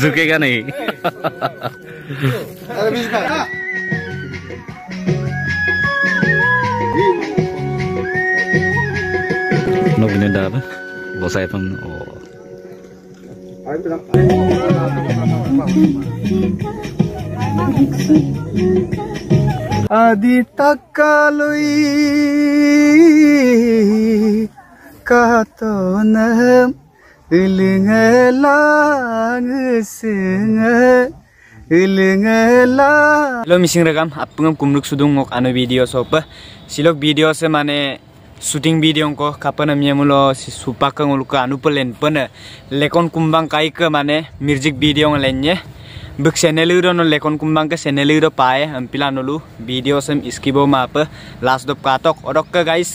झुकेगा नहीं Nungguin dah apa? Bos saya pun. Adi takalui katonam ilingelang singe ilingelang. Hello missing rekam, apungam kumruk sudung ngok anu video sopa. Silok video se mane shooting video ko kapan amnya mulo si supaka nguluka anu pelen pene lekon kumbang kai ke mane music video ngelenye buk channel iro no lekon kumbang ke channel iro pae ampila nulu video sem iskibo mapa last dop katok odok ke guys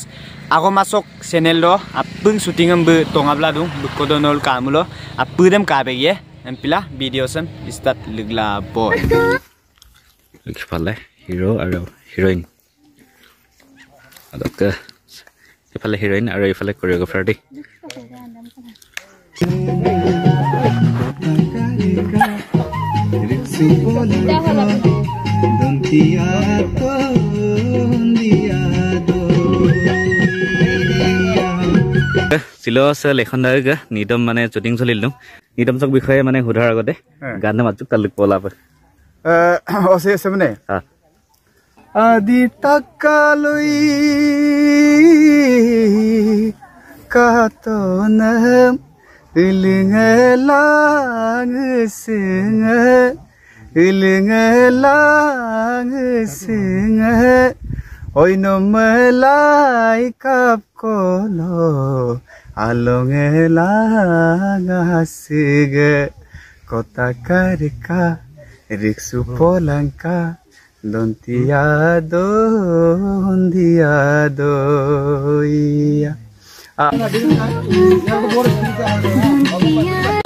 ako masuk channel lo apung shooting ambe tongabla dung buk kodonol kamulo apudem kabe ye ampila video sem start ligla boy Kepala hero atau heroine. Odok ke Ifale heroine atau ifale choreographer di. Silo se lekhon daga nidom mane shooting solil dum. Nidom sok bikhoye mane hudhar agote gan namachuk taluk pola pa. Ose semne. Ha. Adi takalui katonam ilingelang singe ilingelang singe oino melai kap kolo alongelang asige kota karika riksu polangka Dontiado iya.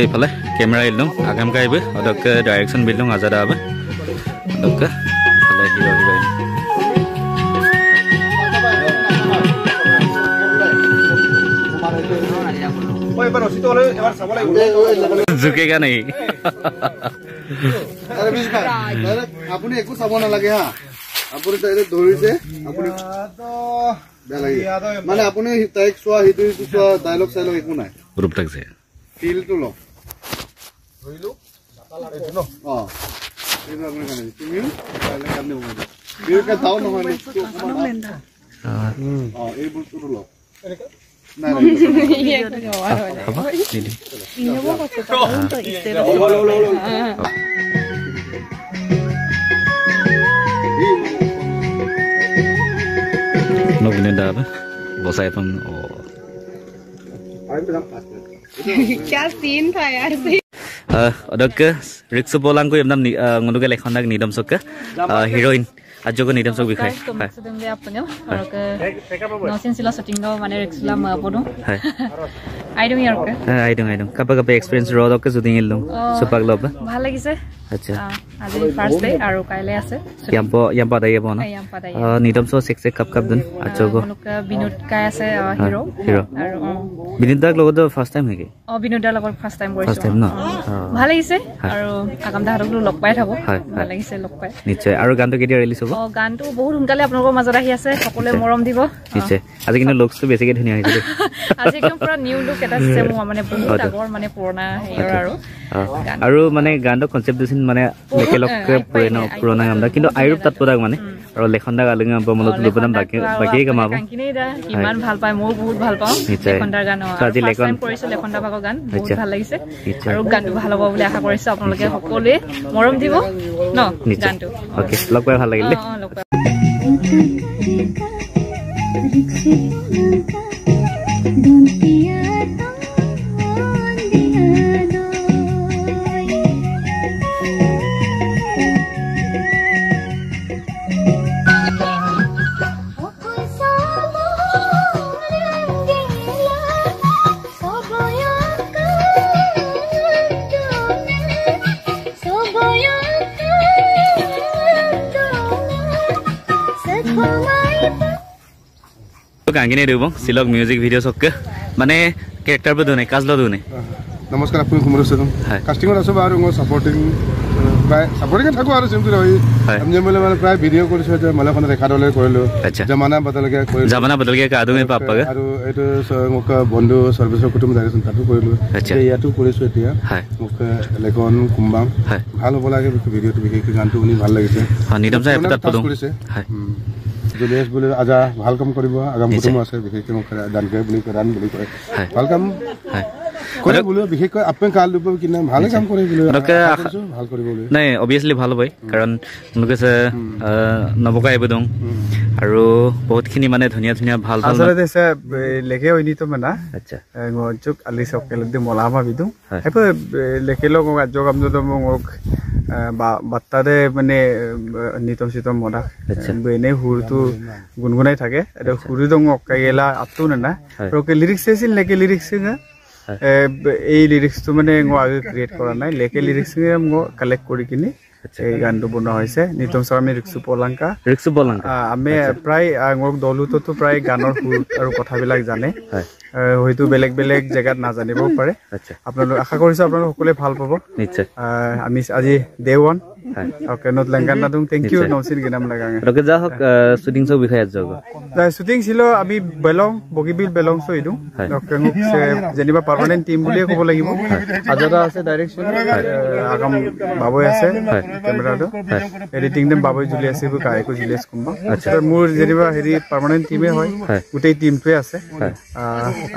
Ifale kamera ilung agam kai be odok ke direction bilung azada ba. Odok ke ifale hero heroine. झुकेगा नहीं अरे बीच में आपने एक कुछ सामान लगे हाँ आपने तो इधर धोरी से आपने तो लगे माने आपने एक सुआ हितु हितु सुआ डायलॉग साइलॉग एक मुना है ग्रुप तक से फील तो लो धोरी लो हाँ ये तो आपने करना है तुम्हें डायलॉग करने होगा ये क्या दाव ना होने हाँ ये बुल तो लो Nah, apa? Ini. Ini mau kok tahu untuk istilah. Nungguin dah apa? Bos saya pun. क्या सीन था यार से odok ke riksu bolang ko yamnam ngunduke lekhon dak nidom sok ke heroine ajogo nidom sok bikhai hai sudum de apnyo aroke nosin sila shooting go mane riksla ma podu hai aidung yorke aidung kapa experience ro dok ke shooting illum supak lob bhal lagise acha আজি first day আরো কাইলে আছে yampa dai bono nidom so sek kap dun ajogo অনুকা Binod কাই আছে hero আৰু Binod dak logo first time hege Binod দাৰ লগত first time কৰিছো first time no ভাল লাগিছে আৰু আগাম দাহৰক লগ পাই থাকো ভাল লাগিছে লগ পাই নিশ্চয় আৰু গানটো কেতিয়া ৰিলিজ হ'ব গানটো বহুত সোনকালে আপোনালোকৰ মাজত আহি আছে সকলোৱে মৰম দিব নিশ্চয় আজি কিন্তু লুকসটো বেছিকে ধুনীয়া হৈছে আজি একদম পুৰা নিউ লুক এটা আছে মোৰ মানে বহুত আগৰ মানে পুৰণা হেয়াৰ আৰু মানে গানটো কনসেপ্ট দিছিন মানে একেলগে পুৰণা গান কিন্তু আইৰুপ তাত পদাক মানে আৰু লেখনদা গালঙা বমলত লুবনাম বাকি কামাব কাঙ্কিনেদা ইমান ভাল পায় মই বহুত ভাল পাওঁ লেখনদাৰ গান আজি লেখন কৰিছে লেখনদা ভাগৰ গান বহুত ভাল লাগিছে আৰু গানটো ভাল হ'ব বুলি আশা কৰিছো আপোনালোকে সকলোৱে মৰম দিব ন গানটো ওকে লগ পাই ভাল লাগিলে গাঙ্গিনে দেব সিলক মিউজিক ভিডিও সক্কে মানে ক্যারেক্টার বদু নাই কাজ লদু নাই নমস্কাৰ আপুনি কুমাৰ সদন কাস্টিংত আছো আৰু মই সাপোৰ্টিং সাপোৰ্টিং থাকো আৰু সিমটো ৰহি আমি মানে প্ৰায় ভিডিও কৰিছো যে মালাখন ৰেখা দলে কৰিলো জামানা বদলগে কৰিলো জামানা বদলগে কাদুমে পাপাগে আৰু এটো মোক বন্ধু সৰ্বস্ব কুটুম ডাইৰেকশন তাতো কৰিলো ইয়াতো কৰিছো এতিয়া মোক লেখন কুম্বাং ভাল হ'ব লাগে ভিডিওটো বিশেষ গানটো শুনি ভাল লাগিছে নিদম সাহেব তাত পদম জুলিয়াস বুলি আজা ভাল কাম কৰিব আগাম কুটুম আছে বিশেষকৈ মোক দানকে বুলি ৰান বুলি কয় ভাল কাম কৰে বলো বিশেষকৈ আপন কাল দুপ কিনা ভালে কাম কৰে বলো ভাল কৰিব বলো নাই অবিয়াসলি ভাল হয় কাৰণ নকছে নবকা এবদং আৰু বহুতখিনি মানে ধুনিয়া ধুনিয়া ভাল ভাল আসলে দেছে লেখে হইনি তো মানা আচ্ছা গজক আলি সকেল দি মলামা বিদু হেপে লেখেলো গজক আমজো মোক বাত্তারে মানে নিতম সিতম মডা বেনে হুরতু গুনগুনাই থাকে এটা হুরু দং অকাইলা আতু না রকে লিরিক্স এসিল লেকে লিরিক্স এই লিরিক্স তো মানে আগে ক্রিয়েট করা নাই লেকে লিরিক্স কালেক্ট করি কিনি এই গানটো বনোৱা হৈছে নিতম স্বামী ৰিক্সু পলংকা আমি প্ৰায় দলুতো প্ৰায় গানৰ সুৰ আৰু কথাবিলাক জানে হয়তো বেলেগ বেলেগ জেগাত নাজানিব পাৰে আপোনালোক আশা কৰিছো আপোনালোক সকলোৱে ভাল পাব নিশ্চয় আমি আজি ডে 1 ওকে নট লেংগান নাদুং থ্যাংক ইউ নসিন গিনাম লাগাঙে ৰকে যা হক শুটিং সব বিষয় আজ যাব শুটিং ছিল আমি বেলং বগিবিল বেলং সইদু ওকে জেনিবা পার্মানেন্ট টিম বুলিয়ে ক'ব লাগিব আজাদা আছে ডাইৰেকশন আগাম বাবই আছে ক্যামেৰাটো এডিটিং দেম বাবই জুলিয়াস ইবু কাইকো জুলিয়াস কুম্বা আচ্ছা মোৰ জেনিবা হেৰি পাৰ্মানেন্ট টিমে হয় গোটেই টিমটোৱে আছে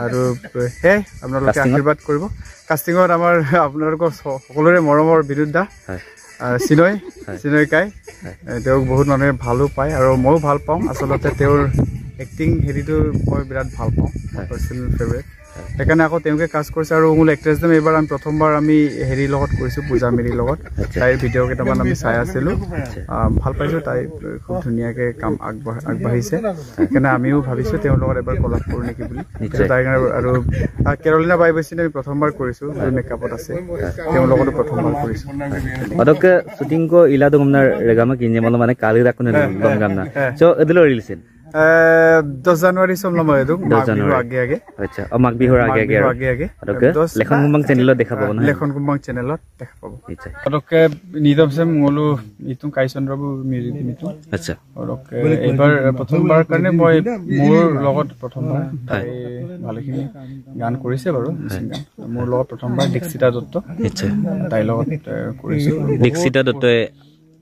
আৰু হে আপোনালোকে আশীৰ্বাদ কৰিব কাস্টিংত আমাৰ আপোনালোকৰ সকলোৰে মৰমৰ বিৰুদ্ধা চিনয় কাই তেওঁক বহুত মানুহে ভালো পায় আৰু ময়ো ভাল পাওঁ আচলতে তেওঁৰ এক্টিং হেৰিটো মই বিৰাট ভাল পাওঁ পাৰ্চনেল ফেভাৰিট সেইকাৰণে আকৌ তেওঁকে কাজ কৰিছে আৰু মোৰ এক্ট্ৰেছ দেম এইবাৰ আমি প্ৰথমবাৰ আমি হেৰিৰ লগত কৰিছোঁ পূজা মেৰিৰ লগত তাইৰ ভিডিঅ' কেইটামান আমি চাই আছিলোঁ ভাল পাইছোঁ তাই খুব ধুনীয়াকৈ কাম আগবাঢ়িছে সেইকাৰণে আমিও ভাবিছোঁ তেওঁৰ লগত এবাৰ কলাপ কৰোঁ নেকি বুলি তাইৰ কাৰণে আৰু কেৰলিনা বাই বেছি আমি প্ৰথমবাৰ কৰিছোঁ মেকআপত আছে তেওঁৰ লগতো প্ৰথমবাৰ কৰিছোঁ ಅದಕ್ಕೆ ಶೂಟಿಂಗ್ ಇಲ್ಲ ದೊಂಗನ ರೆಗಾಮ ಕಿಂಜೆ ಮಲ್ಲ ಮನೆ ಕಾಲಿ ರಾಕುನ ದೊಂಗನ ಸೊ ಅದಲು ರಿಲೀಸ್ 10 জানুৱাৰী সমলা মই এদু আগে আগে আচ্ছা মাঘ বিহুৰ আগে আগে ওকে লেখন কুম্বাং চেনেলত দেখা পাব না লেখন কুম্বাং চেনেলত দেখা পাব নিশ্চয় ওকে নিদম সে মলো ইতুম কাইচন্দ্ৰবু মিউজিক মিতু আচ্ছা ওকে এবাৰ প্ৰথমবাৰ কাৰণে মই মোৰ লগত প্ৰথমবাৰ তাই ভালেখিনি গান কৰিছে বাৰু মোৰ লগত প্ৰথমবাৰ দীক্ষিতা দত্ত আচ্ছা তাই লগত কৰিছো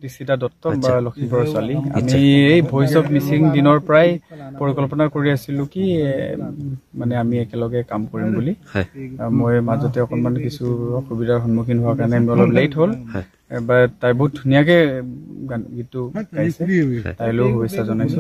দীক্ষিতা দত্ত বা লক্ষীপুৰৰ ছোৱালী আমি এই ভয়েস অফ মিসিং দিনৰ প্ৰায় পৰিকল্পনা কৰি আছিলো কি মানে আমি একেলগে কাম কৰিম বুলি মই মাজতে অকনমান কিছু অসুবিধাৰ সন্মুখীন হোৱাৰ কাৰণে আমি অলপ লেট হ'ল বাট তাই বহুত ধুনীয়াকে গীতটো গাইছে তাইলৈও শুভেচ্ছা জনাইছো